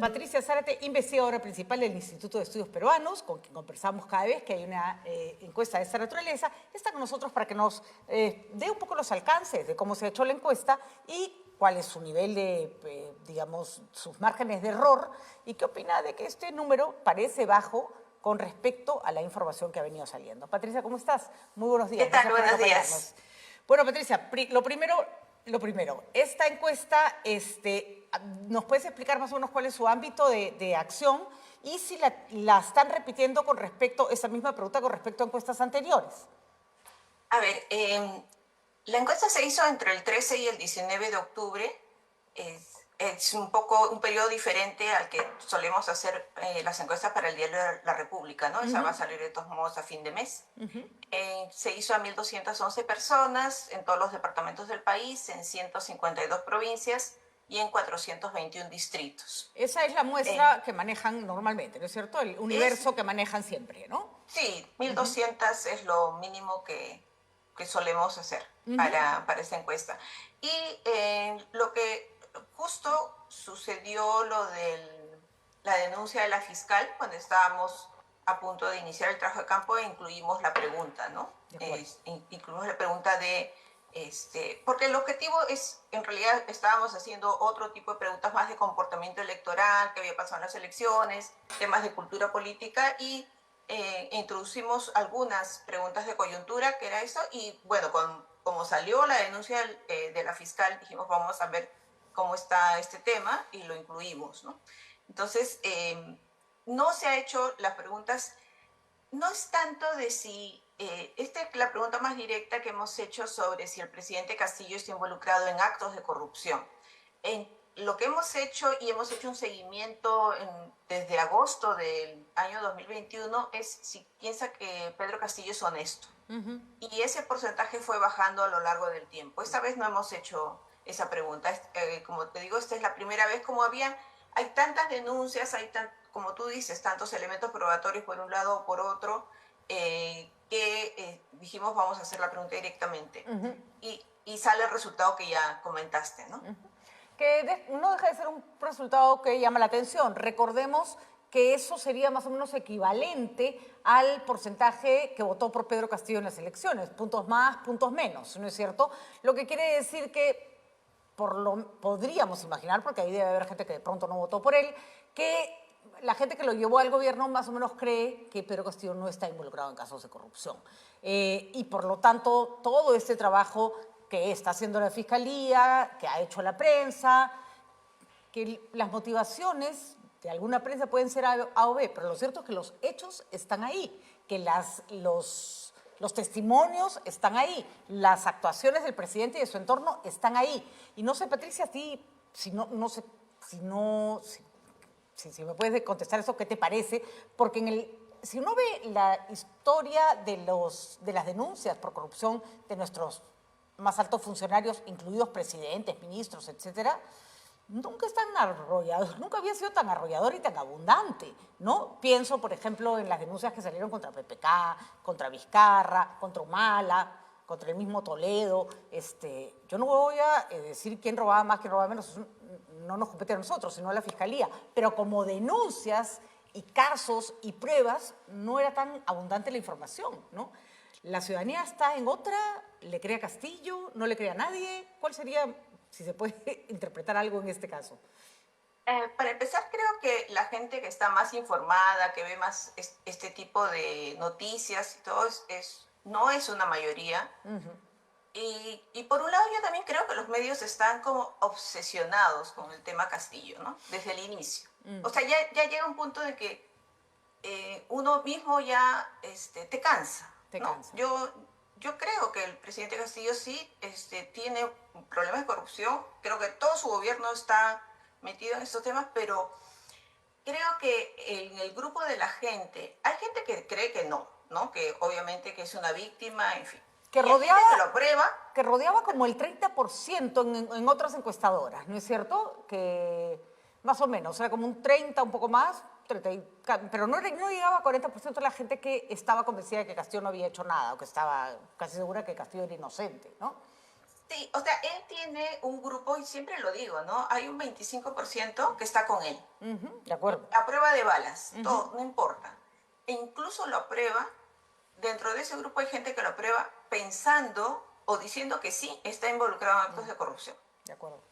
Patricia Zárate, investigadora principal del Instituto de Estudios Peruanos, con quien conversamos cada vez que hay una encuesta de esta naturaleza, está con nosotros para que nos dé un poco los alcances de cómo se ha hecho la encuesta y cuál es su nivel de, digamos, sus márgenes de error y qué opina de que este número parece bajo con respecto a la información que ha venido saliendo. Patricia, ¿cómo estás? Muy buenos días. ¿Qué tal? Buenos días. Bueno, Patricia, lo primero, esta encuesta, ¿nos puedes explicar más o menos cuál es su ámbito de acción y si la están repitiendo con respecto, esa misma pregunta con respecto a encuestas anteriores? A ver, la encuesta se hizo entre el 13 y el 19 de octubre. Es un poco un periodo diferente al que solemos hacer las encuestas para el Diario de la República, ¿no? Esa va a salir de todos modos a fin de mes. Se hizo a 1.211 personas en todos los departamentos del país, en 152 provincias y en 421 distritos. Esa es la muestra que manejan normalmente, ¿no es cierto? El universo que manejan siempre, ¿no? Sí, 1.200 es lo mínimo que solemos hacer para esta encuesta. Y lo que justo sucedió lo de la denuncia de la fiscal cuando estábamos a punto de iniciar el trabajo de campo e incluimos la pregunta, ¿no? Incluimos la pregunta de, porque el objetivo es, en realidad estábamos haciendo otro tipo de preguntas más de comportamiento electoral, qué había pasado en las elecciones, temas de cultura política y introducimos algunas preguntas de coyuntura, que era eso, y bueno, como salió la denuncia de la fiscal, dijimos vamos a ver cómo está este tema y lo incluimos, ¿no? Entonces, no se ha hecho las preguntas, no es tanto de si, esta es la pregunta más directa que hemos hecho sobre si el presidente Castillo está involucrado en actos de corrupción. Lo que hemos hecho, y hemos hecho un seguimiento desde agosto del año 2021, es si piensa que Pedro Castillo es honesto. Y ese porcentaje fue bajando a lo largo del tiempo. Esta vez no hemos hecho esa pregunta. Como te digo, esta es la primera vez, hay tantas denuncias, como tú dices, tantos elementos probatorios por un lado o por otro, que dijimos vamos a hacer la pregunta directamente. Y sale el resultado que ya comentaste, ¿no? Que no deja de ser un resultado que llama la atención. Recordemos que eso sería más o menos equivalente al porcentaje que votó por Pedro Castillo en las elecciones, puntos más, puntos menos, ¿no es cierto? Lo que quiere decir que podríamos imaginar, porque ahí debe haber gente que de pronto no votó por él, que la gente que lo llevó al gobierno más o menos cree que Pedro Castillo no está involucrado en casos de corrupción. Y por lo tanto, todo este trabajo que está haciendo la Fiscalía, que ha hecho la prensa, que las motivaciones de alguna prensa pueden ser A o B, pero lo cierto es que los hechos están ahí, que los testimonios están ahí, las actuaciones del presidente y de su entorno están ahí. Y no sé, Patricia, a ti, si me puedes contestar eso, ¿qué te parece? Porque si uno ve la historia de las denuncias por corrupción de nuestros más altos funcionarios, incluidos presidentes, ministros, etcétera, nunca es tan arrollador, nunca había sido tan arrollador y tan abundante, ¿no? Pienso, por ejemplo, en las denuncias que salieron contra PPK, contra Vizcarra, contra Humala, contra el mismo Toledo. Yo no voy a decir quién robaba más, quién robaba menos, eso no nos compete a nosotros, sino a la Fiscalía. Pero como denuncias y casos y pruebas, no era tan abundante la información, ¿no? La ciudadanía está en otra, le cree a Castillo, no le cree a nadie. ¿Cuál sería, si se puede interpretar algo en este caso? Para empezar, creo que la gente que está más informada, que ve más este tipo de noticias y todo, no es una mayoría. Y por un lado yo también creo que los medios están como obsesionados con el tema Castillo, ¿no? Desde el inicio. O sea, ya llega un punto de que uno mismo ya te cansa. Te ¿no? cansa. Yo creo que el presidente Castillo sí tiene problemas de corrupción. Creo que todo su gobierno está metido en estos temas, pero creo que en el grupo de la gente, hay gente que cree que no, que obviamente que es una víctima, en fin. Que lo prueba. Que rodeaba como el 30% en otras encuestadoras, ¿no es cierto? Que más o menos, era como un 30, un poco más, pero no llegaba a 40% de la gente que estaba convencida de que Castillo no había hecho nada, o que estaba casi segura que Castillo era inocente, ¿no? Sí, o sea, él tiene un grupo, y siempre lo digo, ¿no? Hay un 25% que está con él. Ujú, de acuerdo. A prueba de balas, Ujú, todo, no importa. E incluso lo aprueba, dentro de ese grupo hay gente que lo aprueba pensando o diciendo que sí está involucrado en actos de corrupción. de acuerdo.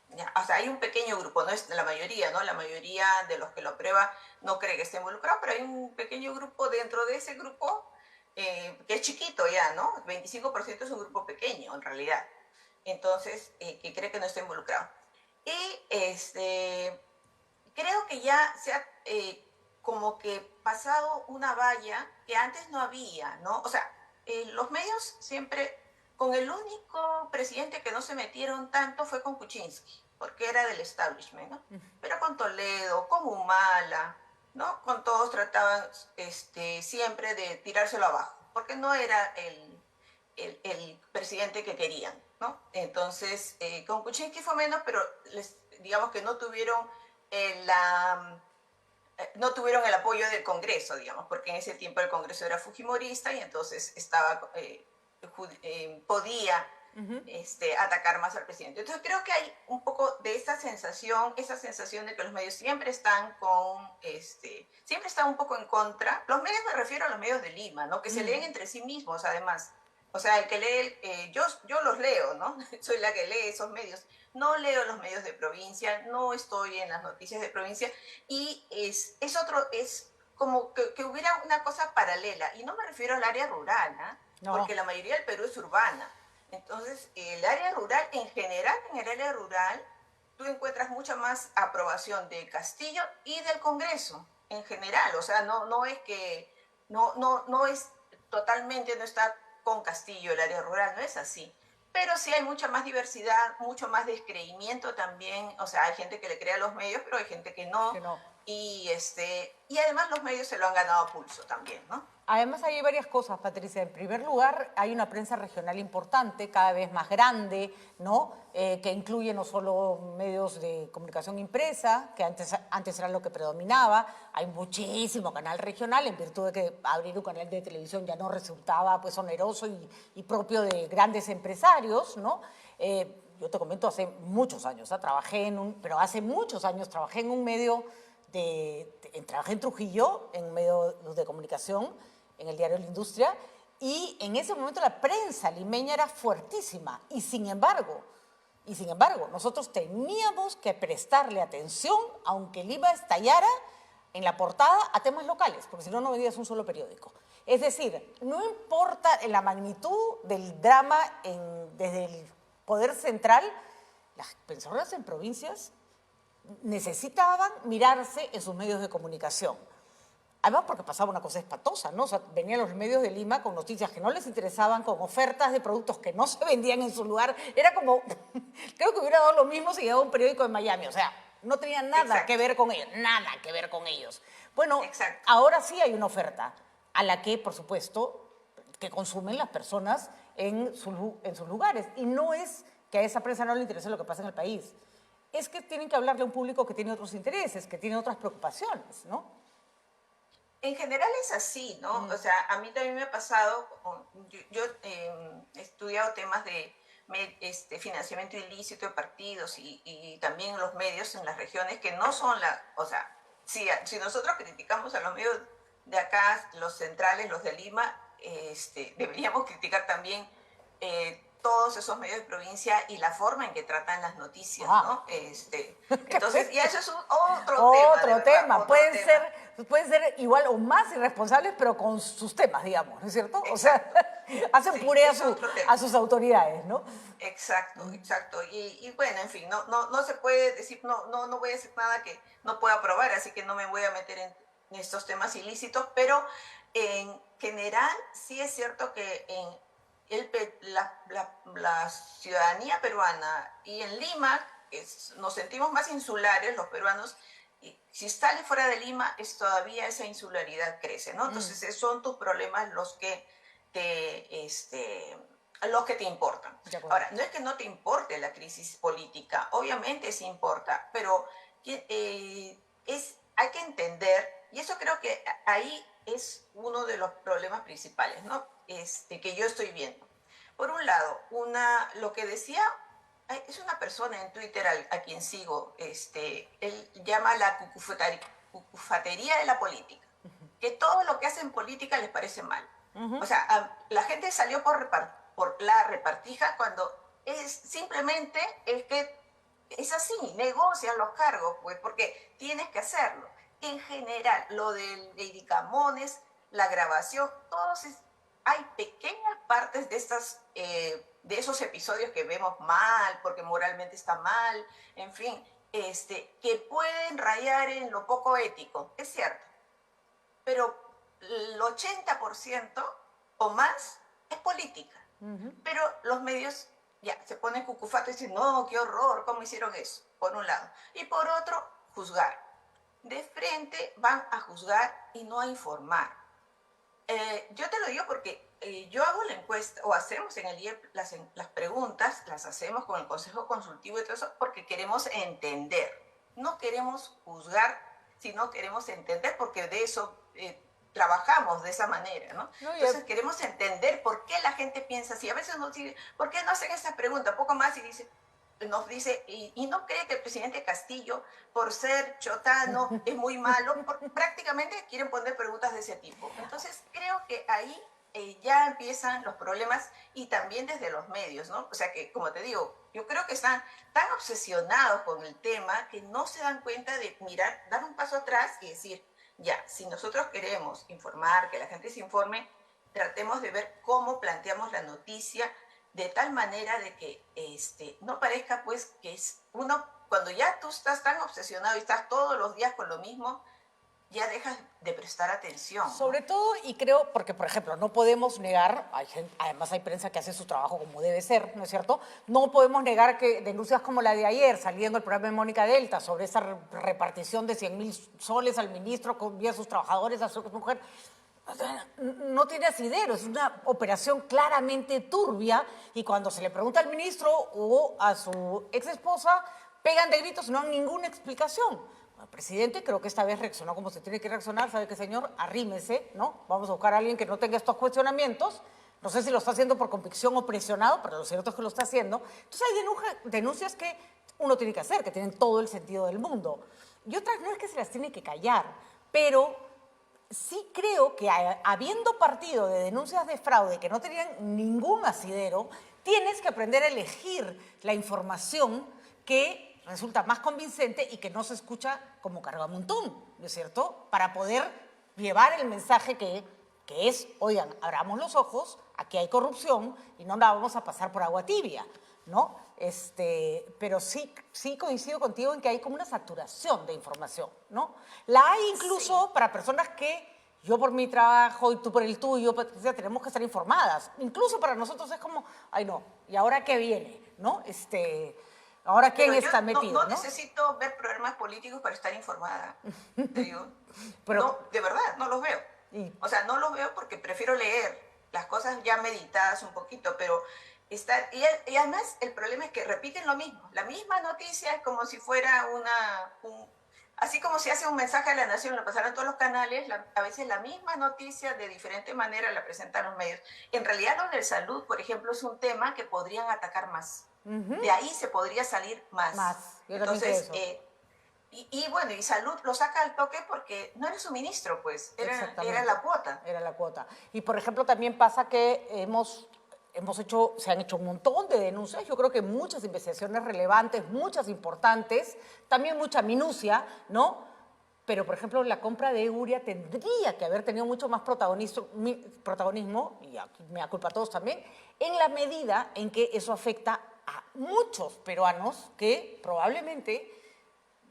Ya, o sea, hay un pequeño grupo, no es la mayoría, ¿no? La mayoría de los que lo aprueba no cree que esté involucrado, pero hay un pequeño grupo dentro de ese grupo que es chiquito ya, ¿no? 25% es un grupo pequeño en realidad. Entonces, que cree que no está involucrado. Y creo que ya se ha como que pasado una valla que antes no había, ¿no? O sea, los medios siempre, con el único presidente que no se metieron tanto fue con Kuczynski, porque era del establishment, ¿no? Pero con Toledo, con Humala, ¿no? Con todos trataban siempre de tirárselo abajo, porque no era el presidente que querían, ¿no? Entonces, con Kuczynski fue menos, pero digamos que no tuvieron la no tuvieron el apoyo del Congreso, digamos, porque en ese tiempo el Congreso era fujimorista y entonces podía atacar más al presidente. Entonces creo que hay un poco de esa sensación de que los medios siempre están siempre están un poco en contra. Los medios, me refiero a los medios de Lima, ¿no? Que se leen entre sí mismos, además. O sea, el que lee, yo los leo, ¿no? Soy la que lee esos medios. No leo los medios de provincia, no estoy en las noticias de provincia, y es como que hubiera una cosa paralela, y no me refiero al área rural, ¿eh? No, Porque la mayoría del Perú es urbana. Entonces, el área rural, en general, en el área rural, tú encuentras mucha más aprobación del Castillo y del Congreso, en general. O sea, no es que, no es totalmente, no está con Castillo el área rural, no es así. Pero sí hay mucha más diversidad, mucho más descreimiento también. O sea, hay gente que le cree a los medios, pero hay gente que no. que no. Y además los medios se lo han ganado a pulso también, ¿no? Además, hay varias cosas, Patricia. En primer lugar, hay una prensa regional importante, cada vez más grande, ¿no? Que incluye no solo medios de comunicación impresa, que antes era lo que predominaba, hay muchísimo canal regional, en virtud de que abrir un canal de televisión ya no resultaba pues oneroso y propio de grandes empresarios, ¿no? Yo te comento, hace muchos años, pero hace muchos años trabajé en un medio trabajé en Trujillo, en un medio de comunicación, en el diario La Industria, y en ese momento la prensa limeña era fuertísima. Y sin embargo, nosotros teníamos que prestarle atención, aunque Lima estallara en la portada, a temas locales, porque si no, no vendías un solo periódico. Es decir, no importa la magnitud del drama desde el poder central, las pensiones en provincias necesitaban mirarse en sus medios de comunicación. Además, porque pasaba una cosa espantosa, ¿no? O sea, venían los medios de Lima con noticias que no les interesaban, con ofertas de productos que no se vendían en su lugar. Era como, creo que hubiera dado lo mismo si llegaba un periódico en Miami. O sea, no tenía nada que Exacto, ver con ellos, nada que ver con ellos. Bueno, exacto. ahora sí hay una oferta a la que, por supuesto, que consumen las personas en sus lugares. Y no es que a esa prensa no le interese lo que pasa en el país. Es que tienen que hablarle a un público que tiene otros intereses, que tiene otras preocupaciones, ¿no? En general es así, ¿no? O sea, a mí también me ha pasado, yo he estudiado temas de financiamiento ilícito de partidos y también los medios en las regiones que no son o sea, si nosotros criticamos a los medios de acá, los centrales, los de Lima, deberíamos criticar también todos esos medios de provincia y la forma en que tratan las noticias, ¿no? Entonces, y eso es otro tema, de Otro verdad, tema. otro Pueden tema. ser igual o más irresponsables, pero con sus temas, digamos, ¿no es cierto? O sea, Exacto. hacen Sí, puré a, es su- otro tema. a sus autoridades, ¿no? Exacto, exacto. Y bueno, en fin, no se puede decir, no voy a decir nada que no pueda probar, así que no me voy a meter en estos temas ilícitos, pero en general sí es cierto que en la ciudadanía peruana y en Lima nos sentimos más insulares los peruanos, y si sale fuera de Lima es todavía esa insularidad crece, ¿no? Entonces son tus problemas te, este, los que te importan. De acuerdo. Ahora, no es que no te importe la crisis política, obviamente sí importa, pero hay que entender, y eso creo que ahí es uno de los problemas principales, ¿no? Que yo estoy viendo. Por un lado, lo que decía, es una persona en Twitter a quien sigo, él llama la cucufatería de la política, que todo lo que hace en política les parece mal. O sea, la gente salió por la repartija cuando simplemente es que es así, negocian los cargos, pues, porque tienes que hacerlo. En general, lo del Lady Camones, la grabación, hay pequeñas partes de esos episodios que vemos mal, porque moralmente está mal, en fin, que pueden rayar en lo poco ético, es cierto, pero el 80% o más es política. Pero los medios ya se ponen cucufatos y dicen, no, qué horror, ¿cómo hicieron eso? Por un lado. Y por otro, juzgar. De frente van a juzgar y no a informar. Yo te lo digo porque yo hago la encuesta, o hacemos en el IEP las preguntas, las hacemos con el Consejo Consultivo y todo eso, porque queremos entender. No queremos juzgar, sino queremos entender, porque de eso trabajamos de esa manera, ¿no? Entonces queremos entender por qué la gente piensa así. A veces nos dice, ¿por qué no hacen esta pregunta? Poco más nos dice, y no cree que el presidente Castillo, por ser chotano, es muy malo, prácticamente quieren poner preguntas de ese tipo. Entonces creo que ahí ya empiezan los problemas, y también desde los medios, ¿no? O sea que, como te digo, yo creo que están tan obsesionados con el tema que no se dan cuenta de mirar, dar un paso atrás y decir, ya, si nosotros queremos informar, que la gente se informe, tratemos de ver cómo planteamos la noticia de tal manera de que no parezca, pues, que es uno, cuando ya tú estás tan obsesionado y estás todos los días con lo mismo, ya dejas de prestar atención, ¿no? Sobre todo, y creo, porque por ejemplo, no podemos negar, además hay prensa que hace su trabajo como debe ser, ¿no es cierto? No podemos negar que denuncias como la de ayer, saliendo el programa de Mónica Delta, sobre esa repartición de 100.000 soles al ministro vía sus trabajadores, a su mujer, no tiene asidero, es una operación claramente turbia, y cuando se le pregunta al ministro o a su ex esposa, pegan de gritos, no hay ninguna explicación. El presidente creo que esta vez reaccionó como se tiene que reaccionar. ¿Sabe qué, señor? Arrímese, ¿no? Vamos a buscar a alguien que no tenga estos cuestionamientos. No sé si lo está haciendo por convicción o presionado, pero lo cierto es que lo está haciendo. Entonces hay denuncias que uno tiene que hacer, que tienen todo el sentido del mundo. Y otras no es que se las tiene que callar, pero sí creo que habiendo partido de denuncias de fraude que no tenían ningún asidero, tienes que aprender a elegir la información que resulta más convincente y que no se escucha como cargamontón, ¿no es cierto? Para poder llevar el mensaje que es, oigan, abramos los ojos, aquí hay corrupción y no la vamos a pasar por agua tibia, ¿no? Pero sí coincido contigo en que hay como una saturación de información, ¿no? La hay incluso para personas que yo por mi trabajo y tú por el tuyo, Patricia, tenemos que estar informadas. Incluso para nosotros es como, ay no, ¿y ahora qué viene? ¿No? Ahora, ¿quién está metido? No necesito ver programas políticos para estar informada, te digo. Pero, no, de verdad, no los veo. O sea, no los veo porque prefiero leer las cosas ya meditadas un poquito, pero y además el problema es que repiten lo mismo. La misma noticia es como si fuera así como se hace un mensaje a la nación, lo pasaron todos los canales, a veces la misma noticia de diferente manera la presentan los medios. En realidad lo de salud, por ejemplo, es un tema que podrían atacar más. De ahí se podría salir más. Entonces, bueno, y salud lo saca al toque porque no era su ministro, pues, era la cuota. Era la cuota. Y por ejemplo, también pasa que se han hecho un montón de denuncias, yo creo que muchas investigaciones relevantes, muchas importantes, también mucha minucia, ¿no? Pero, por ejemplo, la compra de Uria tendría que haber tenido mucho más protagonismo, y aquí me da culpa a todos también, en la medida en que eso afecta a muchos peruanos que probablemente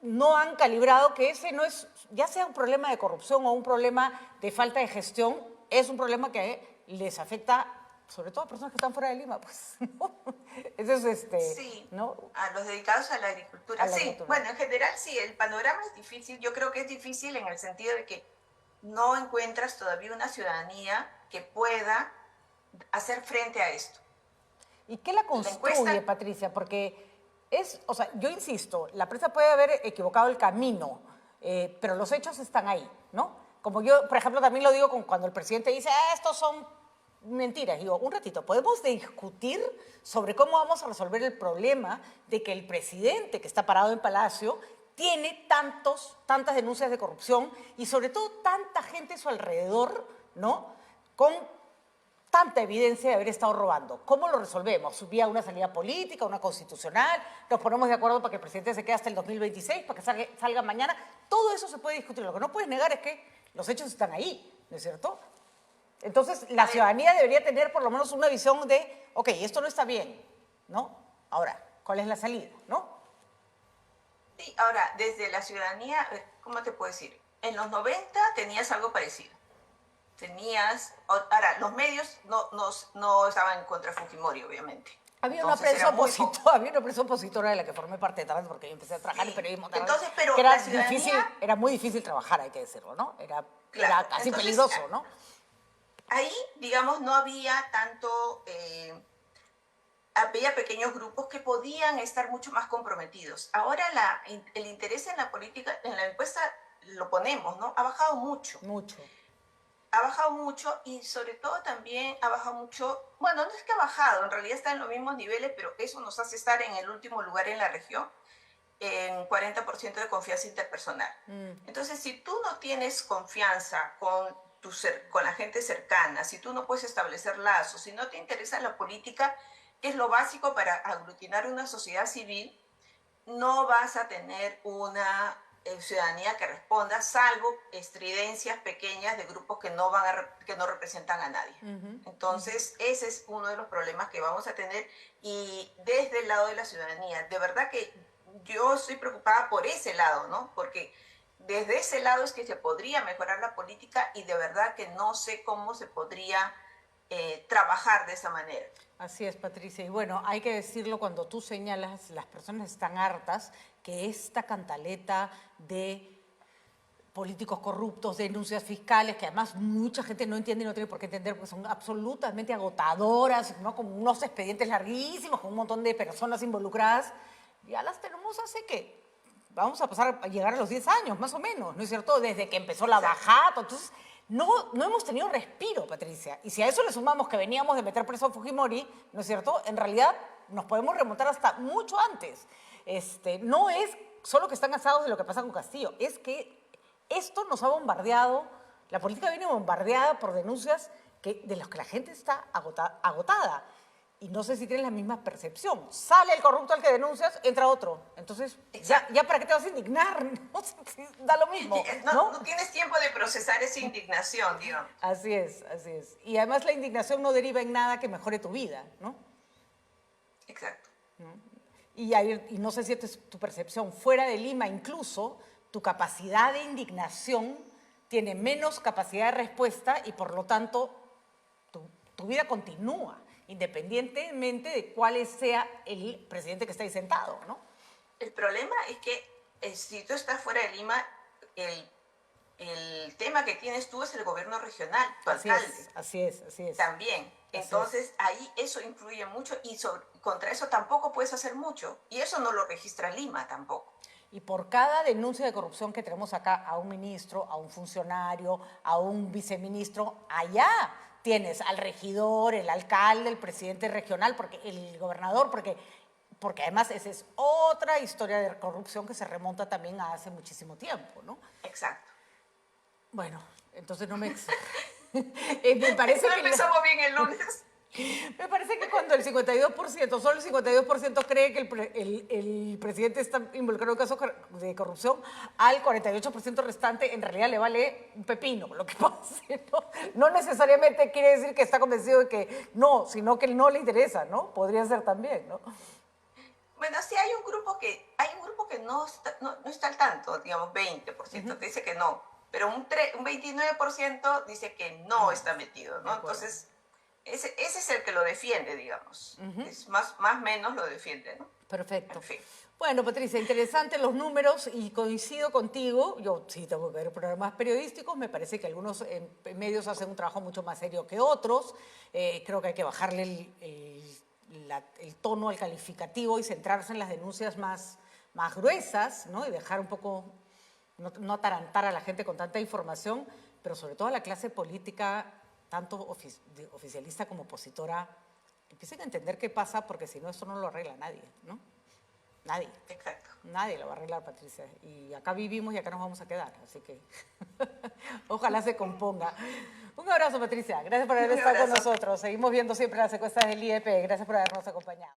no han calibrado que ese no es, ya sea un problema de corrupción o un problema de falta de gestión, es un problema que les afecta sobre todo a personas que están fuera de Lima, pues, ¿no? Eso es sí, ¿no? A los dedicados a la agricultura. Bueno, en general sí, el panorama es difícil. Yo creo que es difícil en el sentido de que no encuentras todavía una ciudadanía que pueda hacer frente a esto. ¿Y qué la construye, Patricia? Porque o sea, yo insisto, la prensa puede haber equivocado el camino, pero los hechos están ahí, ¿no? Como yo, por ejemplo, también lo digo cuando el presidente dice, estos son mentiras, digo, un ratito, podemos discutir sobre cómo vamos a resolver el problema de que el presidente que está parado en Palacio tiene tantas denuncias de corrupción y sobre todo tanta gente a su alrededor, ¿no? Con tanta evidencia de haber estado robando. ¿Cómo lo resolvemos? ¿Vía una salida política, una constitucional? ¿Nos ponemos de acuerdo para que el presidente se quede hasta el 2026, para que salga mañana? Todo eso se puede discutir. Lo que no puedes negar es que los hechos están ahí, ¿no es cierto? Entonces, la ciudadanía debería tener por lo menos una visión de, ok, esto no está bien, ¿no? Ahora, ¿cuál es la salida, no? Sí, ahora, desde la ciudadanía, ¿cómo te puedo decir? En los 90 tenías algo parecido. Ahora, los medios no estaban contra Fujimori, obviamente. Había una prensa opositora de la que formé parte de porque yo empecé a trabajar en periodismo. Entonces, pero que era la ciudadanía... difícil, era muy difícil trabajar, hay que decirlo, ¿no? Era casi entonces, peligroso, ¿no? Ahí, digamos, no había tanto... había pequeños grupos que podían estar mucho más comprometidos. Ahora el interés en la política, en la encuesta lo ponemos, ¿no? Ha bajado mucho. Mucho. Ha bajado mucho y sobre todo también ha bajado mucho, bueno, no es que ha bajado, en realidad está en los mismos niveles, pero eso nos hace estar en el último lugar en la región, en 40% de confianza interpersonal. Entonces, si tú no tienes confianza con la gente cercana, si tú no puedes establecer lazos, si no te interesa la política, que es lo básico para aglutinar una sociedad civil, no vas a tener una ciudadanía que responda, salvo estridencias pequeñas de grupos que no representan a nadie. Entonces, ese es uno de los problemas que vamos a tener. Y desde el lado de la ciudadanía, de verdad que yo estoy preocupada por ese lado, ¿no? Porque desde ese lado es que se podría mejorar la política y de verdad que no sé cómo se podría trabajar de esa manera. Así es, Patricia. Y bueno, hay que decirlo cuando tú señalas, las personas están hartas que esta cantaleta de políticos corruptos, denuncias fiscales, que además mucha gente no entiende y no tiene por qué entender porque son absolutamente agotadoras, ¿no? Como unos expedientes larguísimos con un montón de personas involucradas, ya las tenemos hace que vamos a pasar a llegar a los 10 años, más o menos, ¿no es cierto? Desde que empezó la bajada, entonces... No hemos tenido respiro, Patricia. Y si a eso le sumamos que veníamos de meter preso a Fujimori, ¿no es cierto? En realidad nos podemos remontar hasta mucho antes. No es solo que están cansados de lo que pasa con Castillo, es que esto nos ha bombardeado, la política viene bombardeada por denuncias de las que la gente está agotada. Y no sé si tienen la misma percepción. Sale el corrupto al que denuncias, entra otro. Entonces, ya ¿para qué te vas a indignar? No, da lo mismo, ¿no? No tienes tiempo de procesar esa indignación, digamos. Así es, así es. Y además la indignación no deriva en nada que mejore tu vida, ¿no? Exacto. ¿No? Y no sé si esta es tu percepción. Fuera de Lima, incluso, tu capacidad de indignación tiene menos capacidad de respuesta y, por lo tanto, tu vida continúa, independientemente de cuál sea el presidente que está ahí sentado, ¿no? El problema es que si tú estás fuera de Lima, el tema que tienes tú es el gobierno regional, tu alcalde. Así es. También. Entonces, ahí eso influye mucho y contra eso tampoco puedes hacer mucho. Y eso no lo registra Lima tampoco. Y por cada denuncia de corrupción que tenemos acá a un ministro, a un funcionario, a un viceministro, allá tienes al regidor, el alcalde, el presidente regional, el gobernador, porque además esa es otra historia de corrupción que se remonta también a hace muchísimo tiempo, ¿no? Exacto. Bueno, entonces no me... me parece no que empezamos bien el lunes. Me parece que cuando el 52%, solo el 52% cree que el presidente está involucrado en casos de corrupción, al 48% restante en realidad le vale un pepino lo que pase, ¿no? No necesariamente quiere decir que está convencido de que no, sino que no le interesa, ¿no? Podría ser también, ¿no? Bueno, sí hay un grupo que no está al tanto, digamos 20% que dice que no, pero un 29% dice que no está metido, ¿no? Entonces... Ese es el que lo defiende, digamos. Es más o menos lo defiende, ¿no? Perfecto. En fin. Bueno, Patricia, interesantes los números y coincido contigo. Yo sí tengo que ver programas periodísticos. Me parece que algunos medios hacen un trabajo mucho más serio que otros. Creo que hay que bajarle el tono, el calificativo y centrarse en las denuncias más gruesas, ¿no? Y dejar un poco, no atarantar a la gente con tanta información, pero sobre todo a la clase política tanto oficialista como opositora, empiecen a entender qué pasa, porque si no, esto no lo arregla nadie, ¿no? Nadie. Exacto. Nadie lo va a arreglar, Patricia. Y acá vivimos y acá nos vamos a quedar, así que ojalá se componga. Un abrazo, Patricia. Gracias por haber estado con nosotros. Seguimos viendo siempre las encuestas del IEP. Gracias por habernos acompañado.